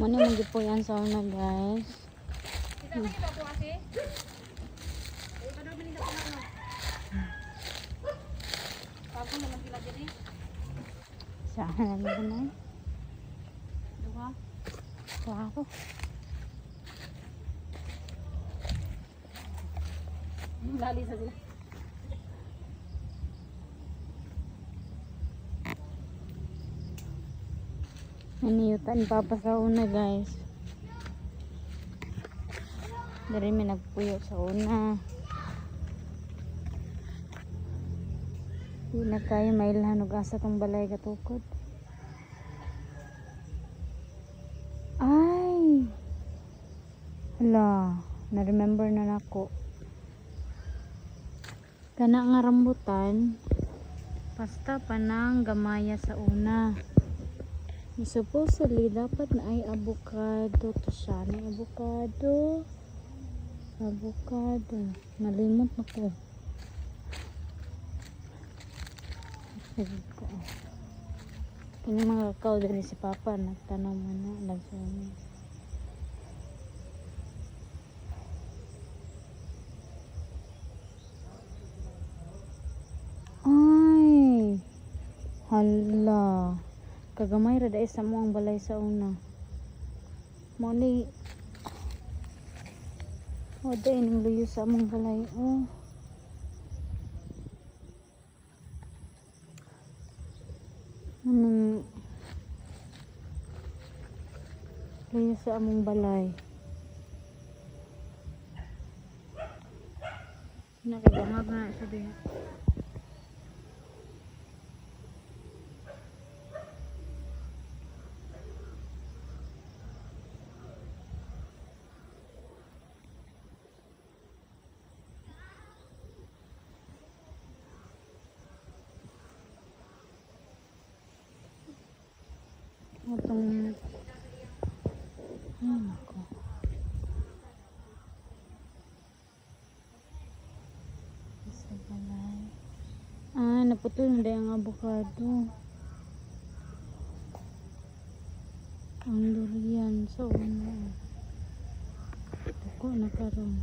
Muna magipo yan sa una guys. Saan na ba na? Wala ako. Lali sa sila. Naniyutan papa sa una guys. Dari may nagpuyo sa una. Di na kayo mailhan og asa tong balay katukod. Ay! Hala, na-remember na nako. Kana nga rambutan, basta pa nang gamaya sa una. Supposedly, dapat na ay avocado to siya. May avocado. Avocado. Nalimot na ko. Kanya mga kakao din si Papa. Nagtanong mo na. Lagsumi. Ay! Hala! Kagamay ra dai sa mo ang balay sa una. Mo ni o dai ning luyo sa among balay. Oh. Anong luyo sa among balay. Nakagangag na sa diha. Itong ako. Sa balay. Ah, naputol na dahil ang avocado. Ang durian sa una. Ako na karon.